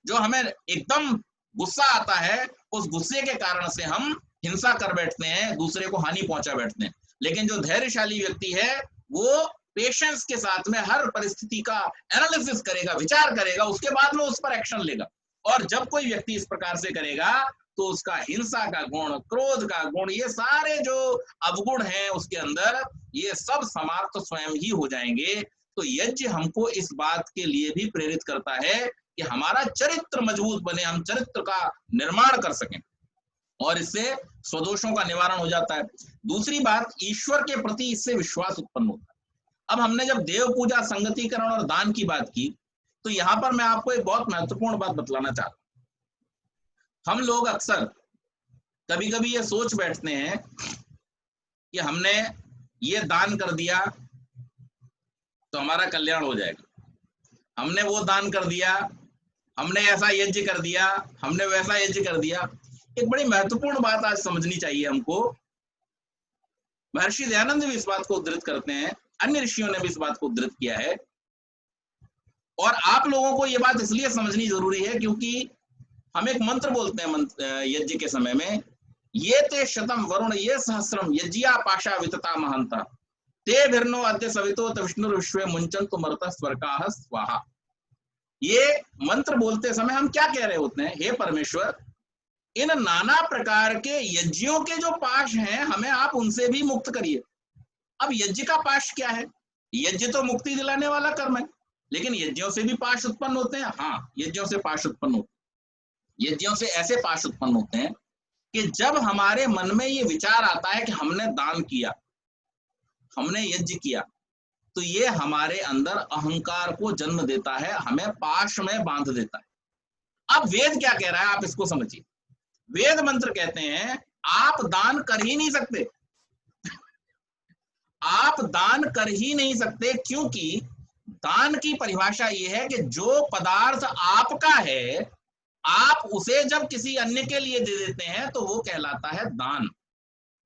A: जो हमें एकदम गुस्सा आता है, उस गुस्से के कारण से हम हिंसा कर बैठते हैं, दूसरे को हानि पहुंचा बैठते हैं। लेकिन जो धैर्यशाली व्यक्ति है वो पेशेंस के साथ में हर परिस्थिति का एनालिसिस करेगा, विचार करेगा, उसके बाद में उस पर एक्शन लेगा। और जब कोई व्यक्ति इस प्रकार से करेगा तो उसका हिंसा का गुण, क्रोध का गुण, ये सारे जो अवगुण हैं उसके अंदर, ये सब समाप्त स्वयं ही हो जाएंगे। तो यज्ञ हमको इस बात के लिए भी प्रेरित करता है कि हमारा चरित्र मजबूत बने, हम चरित्र का निर्माण कर सकें, और इससे स्वदोषों का निवारण हो जाता है। दूसरी बात, ईश्वर के प्रति इससे विश्वास उत्पन्न होता है। अब हमने जब देव पूजा, संगतिकरण और दान की बात की, तो यहां पर मैं आपको एक बहुत महत्वपूर्ण बात बतलाना चाहता हूं। हम लोग अक्सर कभी कभी ये सोच बैठते हैं कि हमने ये दान कर दिया तो हमारा कल्याण हो जाएगा, हमने वो दान कर दिया, हमने ऐसा यज्ञ कर दिया, हमने वैसा यज्ञ कर दिया। एक बड़ी महत्वपूर्ण बात आज समझनी चाहिए हमको। महर्षि दयानंद भी इस बात को उद्धृत करते हैं, अन्य ऋषियों ने भी इस बात को उद्धृत किया है, और आप लोगों को ये बात इसलिए समझनी जरूरी है क्योंकि हम एक मंत्र बोलते हैं यज्ञ के समय में, ये ते शतम वरुण ये सहस्रम यज्ञा पाशा वितता महंता ते भिर्नो अद्य सवितो विष्णु विश्व मुंचन मरता स्वर्गाः स्वाहा। ये मंत्र बोलते समय हम क्या कह रहे होते हैं? हे परमेश्वर, इन नाना प्रकार के यज्ञों के जो पाश हैं, हमें आप उनसे भी मुक्त करिए। अब यज्ञ का पाश क्या है? यज्ञ तो मुक्ति दिलाने वाला कर्म है, लेकिन यज्ञों से भी पाश उत्पन्न होते हैं। हाँ, यज्ञों से पाश उत्पन्न होते हैं। यज्ञों से ऐसे पाश उत्पन्न होते हैं कि जब हमारे मन में ये विचार आता है कि हमने दान किया, हमने यज्ञ किया, तो ये हमारे अंदर अहंकार को जन्म देता है, हमें पाश में बांध देता है। अब वेद क्या कह रहा है, आप इसको समझिए। वेद मंत्र कहते हैं आप दान कर ही नहीं सकते, आप दान कर ही नहीं सकते, क्योंकि दान की परिभाषा यह है कि जो पदार्थ आपका है, आप उसे जब किसी अन्य के लिए दे देते हैं तो वो कहलाता है दान।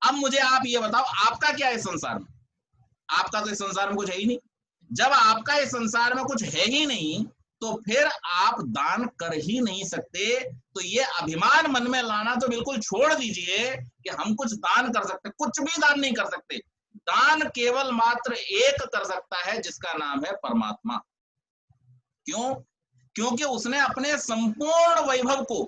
A: अब मुझे आप ये बताओ, आपका क्या है संसार में? आपका तो इस संसार में कुछ है ही नहीं। जब आपका इस संसार में कुछ है ही नहीं, तो फिर आप दान कर ही नहीं सकते। तो ये अभिमान मन में लाना तो बिल्कुल छोड़ दीजिए कि हम कुछ दान कर सकते, कुछ भी दान नहीं कर सकते। दान केवल मात्र एक कर सकता है, जिसका नाम है परमात्मा। क्यों? क्योंकि उसने अपने संपूर्ण वैभव को,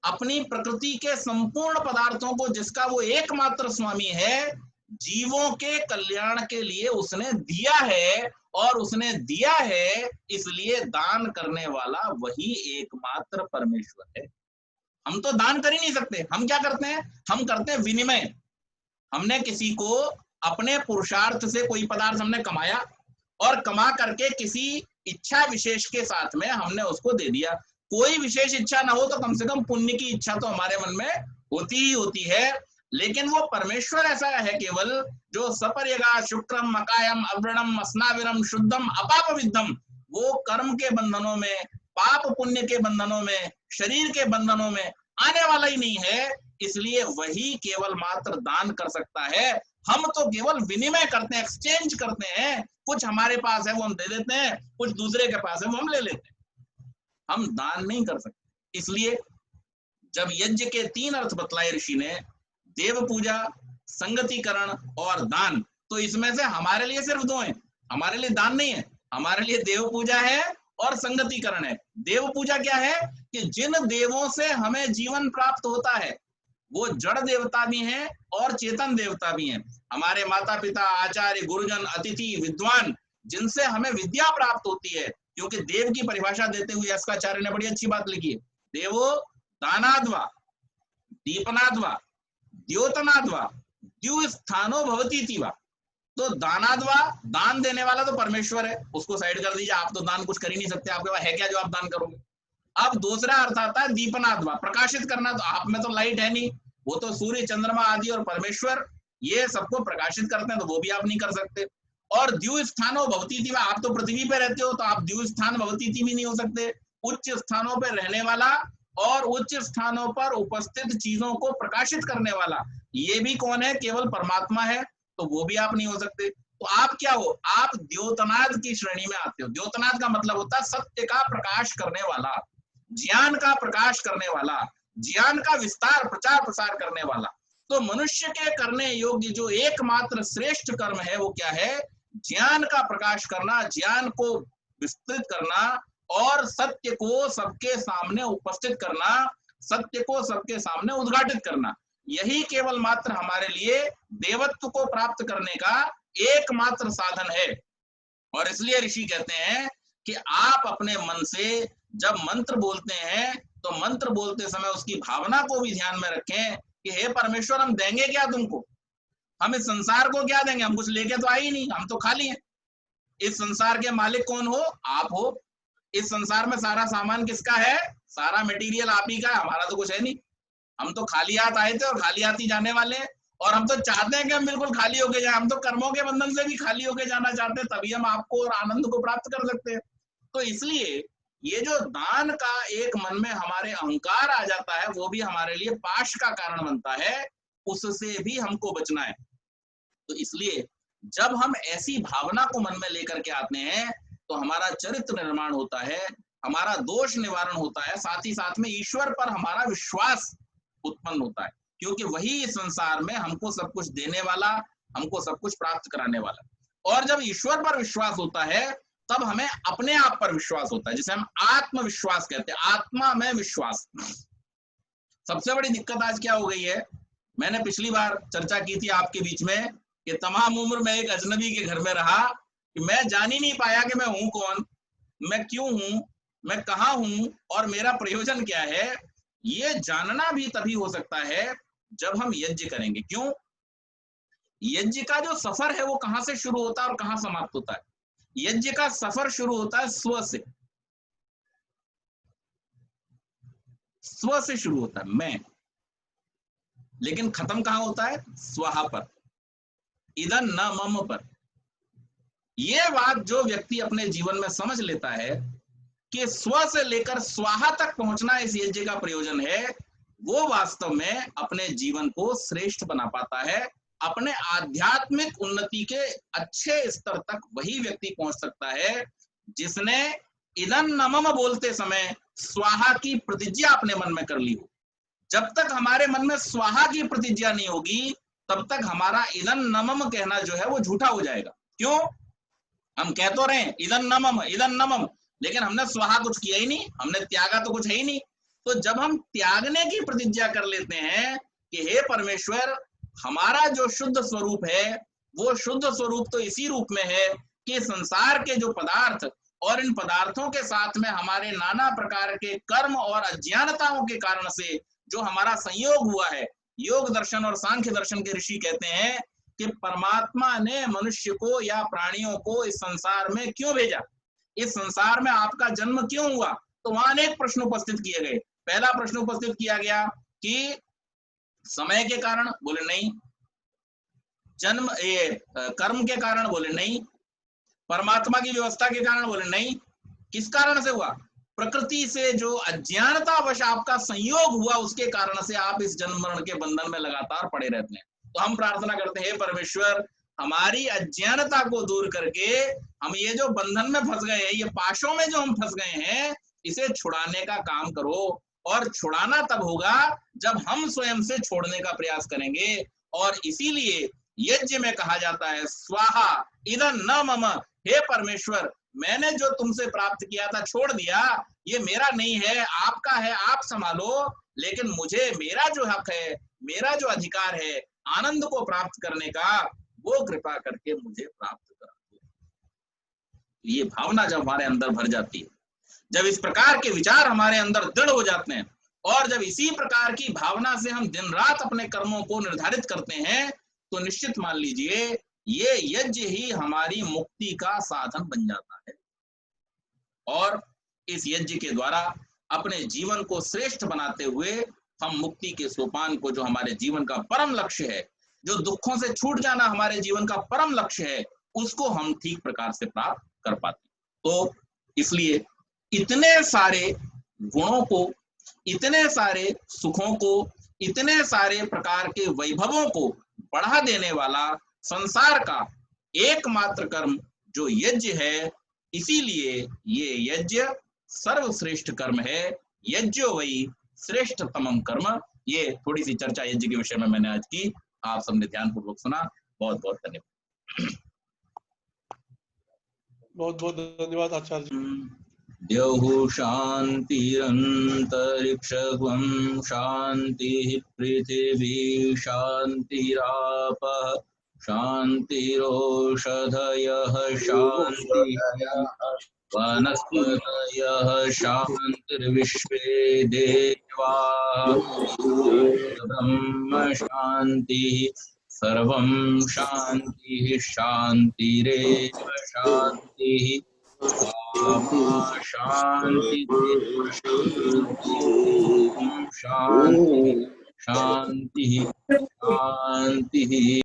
A: अपनी प्रकृति के संपूर्ण पदार्थों को, जिसका वो एकमात्र स्वामी है, जीवों के कल्याण के लिए उसने दिया है, और उसने दिया है इसलिए दान करने वाला वही एकमात्र परमेश्वर है। हम तो दान कर ही नहीं सकते। हम क्या करते हैं? हम करते हैं विनिमय। हमने किसी को अपने पुरुषार्थ से कोई पदार्थ हमने कमाया, और कमा करके किसी इच्छा विशेष के साथ में हमने उसको दे दिया। कोई विशेष इच्छा ना हो तो कम से कम पुण्य की इच्छा तो हमारे मन में होती ही होती है। लेकिन वो परमेश्वर ऐसा है केवल जो सपर्यगा शुक्रम मकायम अव्रणम अस्नाविरम शुद्धम अपाप विद्धम, वो कर्म के बंधनों में, पाप पुण्य के बंधनों में, शरीर के बंधनों में आने वाला ही नहीं है। इसलिए वही केवल मात्र दान कर सकता है। हम तो केवल विनिमय करते हैं, एक्सचेंज करते हैं। कुछ हमारे पास है वो हम दे देते हैं, कुछ दूसरे के पास है वो हम ले लेते हैं, हम दान नहीं कर सकते। इसलिए जब यज्ञ के 3 अर्थ बतलाए ऋषि ने, देव पूजा, संगतिकरण और दान, तो इसमें से हमारे लिए सिर्फ 2 हैं, हमारे लिए दान नहीं है। हमारे लिए देव पूजा है और संगतिकरण है। देव पूजा क्या है कि जिन देवों से हमें जीवन प्राप्त होता है वो जड़ देवता भी हैं और चेतन देवता भी हैं। हमारे माता पिता, आचार्य, गुरुजन, अतिथि, विद्वान, जिनसे हमें विद्या प्राप्त होती है। क्योंकि देव की परिभाषा देते हुए यास्काचार्य ने बड़ी अच्छी बात लिखी है, देवो दानाद्वा दीपनाद्वा द्योतनाद्वा द्युस्थानो भवती वा। तो दानाद्वा, दान देने वाला तो परमेश्वर है, उसको साइड कर दीजिए, आप तो दान कुछ कर ही नहीं सकते, आपके पास है क्या जो आप दान करोगे। अब दूसरा अर्थ आता है दीपनाद्वा, प्रकाशित करना। तो आप में तो लाइट है नहीं, वो तो सूर्य, चंद्रमा आदि और परमेश्वर ये सबको प्रकाशित करते हैं, तो वो भी आप नहीं कर सकते। और द्यु स्थानो भवती वा, आप तो पृथ्वी पे रहते हो तो आप द्यु स्थान भवती भी नहीं हो सकते। उच्च स्थानों पर रहने वाला और उच्च स्थानों पर उपस्थित चीजों को प्रकाशित करने वाला, ये भी कौन है? केवल परमात्मा है, तो वो भी आप नहीं हो सकते। तो आप क्या हो? आप द्योतनाद की श्रेणी में आते हो। द्योतनाद का मतलब होता है सत्य का प्रकाश करने वाला, ज्ञान का प्रकाश करने वाला, ज्ञान का विस्तार, प्रचार प्रसार करने वाला। तो मनुष्य के करने योग्य जो एकमात्र श्रेष्ठ कर्म है वो क्या है? ज्ञान का प्रकाश करना, ज्ञान को विस्तृत करना और सत्य को सबके सामने उपस्थित करना, सत्य को सबके सामने उद्घाटित करना। यही केवल मात्र हमारे लिए देवत्व को प्राप्त करने का एकमात्र साधन है। और इसलिए ऋषि कहते हैं कि आप अपने मन से जब मंत्र बोलते हैं तो मंत्र बोलते समय उसकी भावना को भी ध्यान में रखें कि हे परमेश्वर, हम देंगे क्या तुमको? हम इस संसार को क्या देंगे? हम कुछ लेके तो आए ही नहीं, हम तो खाली हैं। इस संसार के मालिक कौन हो? आप हो। इस संसार में सारा सामान किसका है? सारा मटेरियल आप ही का है, हमारा तो कुछ है नहीं। हम तो खाली हाथ आए थे और खाली हाथ ही जाने वाले हैं। और हम तो चाहते हैं कि हम बिल्कुल खाली होके जाए, हम तो कर्मों के बंधन से भी खाली होके जाना चाहते हैं, तभी हम आपको और आनंद को प्राप्त कर सकते हैं। तो इसलिए ये जो दान का एक मन में हमारे अहंकार आ जाता है, वो भी हमारे लिए पाश का कारण बनता है, उससे भी हमको बचना है। तो इसलिए जब हम ऐसी भावना को मन में लेकर के आते हैं तो हमारा चरित्र निर्माण होता है, हमारा दोष निवारण होता है, साथ ही साथ में ईश्वर पर हमारा विश्वास उत्पन्न होता है, क्योंकि वही इस संसार में हमको सब कुछ देने वाला, हमको सब कुछ प्राप्त कराने वाला। और जब ईश्वर पर विश्वास होता है तब हमें अपने आप पर विश्वास होता है, जिसे हम आत्मविश्वास कहते हैं, आत्मा में विश्वास। सबसे बड़ी दिक्कत आज क्या हो गई है, मैंने पिछली बार चर्चा की थी आपके बीच में कि तमाम उम्र मैं एक अजनबी के घर में रहा कि मैं जान ही नहीं पाया कि मैं हूं कौन, मैं क्यों हूं, मैं कहाँ हूं और मेरा प्रयोजन क्या है। ये जानना भी तभी हो सकता है जब हम यज्ञ करेंगे। क्यों? यज्ञ का जो सफर है वो कहां से शुरू होता है और कहां समाप्त होता है? यज्ञ का सफर शुरू होता है स्व से, स्व से शुरू होता है, मैं, लेकिन खत्म कहां होता है? स्वाहा पर, इदं न मम पर। ये बात जो व्यक्ति अपने जीवन में समझ लेता है कि स्व से लेकर स्वाहा तक पहुंचना इस यज्ञ का प्रयोजन है, वो वास्तव में अपने जीवन को श्रेष्ठ बना पाता है। अपने आध्यात्मिक उन्नति के अच्छे स्तर तक वही व्यक्ति पहुंच सकता है जिसने इदं न मम बोलते समय स्वाहा की प्रतिज्ञा अपने मन में कर ली हो। जब तक हमारे मन में स्वाहा की प्रतिज्ञा नहीं होगी तब तक हमारा इदं न मम कहना जो है वो झूठा हो जाएगा। क्यों? हम कह तो रहे हैं इदं न मम, इदं न मम, लेकिन हमने स्वाहा कुछ किया ही नहीं, हमने त्यागा तो कुछ है ही नहीं। तो जब हम त्यागने की प्रतिज्ञा कर लेते हैं कि हे परमेश्वर, हमारा जो शुद्ध स्वरूप है वो शुद्ध स्वरूप तो इसी रूप में है कि संसार के जो पदार्थ और इन पदार्थों के साथ में हमारे नाना प्रकार के कर्म और अज्ञानताओं के कारण से जो हमारा संयोग हुआ है, योग दर्शन और सांख्य दर्शन के ऋषि कहते हैं कि परमात्मा ने मनुष्य को या प्राणियों को इस संसार में क्यों भेजा, इस संसार में आपका जन्म क्यों हुआ? तो वहां अनेक प्रश्न उपस्थित किए गए। पहला प्रश्न उपस्थित किया गया कि समय के कारण, बोले नहीं। जन्म कर्म के कारण, बोले नहीं। परमात्मा की व्यवस्था के कारण, बोले नहीं। किस कारण से हुआ? प्रकृति से जो अज्ञानतावश आपका संयोग हुआ, उसके कारण से आप इस जन्म मरण के बंधन में लगातार पड़े रहते हैं। तो हम प्रार्थना करते हैं, हे परमेश्वर, हमारी अज्ञानता को दूर करके हम ये जो बंधन में फंस गए हैं, ये पाशों में जो हम फंस गए हैं, इसे छुड़ाने का काम करो। और छुड़ाना तब होगा जब हम स्वयं से छोड़ने का प्रयास करेंगे। और इसीलिए यज्ञ में कहा जाता है, स्वाहा इदं न मम, हे परमेश्वर, मैंने जो तुमसे प्राप्त किया था छोड़ दिया, ये मेरा नहीं है, आपका है, आप संभालो। लेकिन मुझे मेरा जो हक है, मेरा जो अधिकार है आनंद को प्राप्त करने का, वो कृपा करके मुझे प्राप्त करा दो। ये भावना जब हमारे अंदर भर जाती है, जब इस प्रकार के विचार हमारे अंदर दृढ़ हो जाते हैं, और जब इसी प्रकार की भावना से हम दिन रात अपने कर्मों को निर्धारित करते हैं, तो निश्चित मान लीजिए ये यज्ञ ही हमारी मुक्ति का साधन बन जाता है। और इस यज्ञ के द्वारा अपने जीवन को श्रेष्ठ बनाते हुए हम मुक्ति के सोपान को, जो हमारे जीवन का परम लक्ष्य है, जो दुखों से छूट जाना हमारे जीवन का परम लक्ष्य है, उसको हम ठीक प्रकार से प्राप्त कर पाते। तो इसलिए इतने सारे गुणों को, इतने सारे सुखों को, इतने सारे प्रकार के वैभवों को बढ़ा देने वाला संसार का एकमात्र कर्म जो यज्ञ है, इसीलिए ये यज्ञ सर्वश्रेष्ठ कर्म है। यज्ञो वही श्रेष्ठतमम कर्म। ये थोड़ी सी चर्चा यज्ञ के विषय में मैंने आज की, आप सबने ध्यानपूर्वक सुना। बहुत बहुत धन्यवाद।
B: बहुत बहुत धन्यवाद आचार्य जी।
A: द्यौः शान्तिरन्तरिक्षं शान्तिः पृथिवी शान्तिरापः शान्तिरोषधयः शान्तिः वनस्पतयः शान्तिर्विश्वे देवाः ब्रह्म शान्तिः सर्वं शान्तिः शान्तिरेव शान्तिः शांति शांति शांति शांति।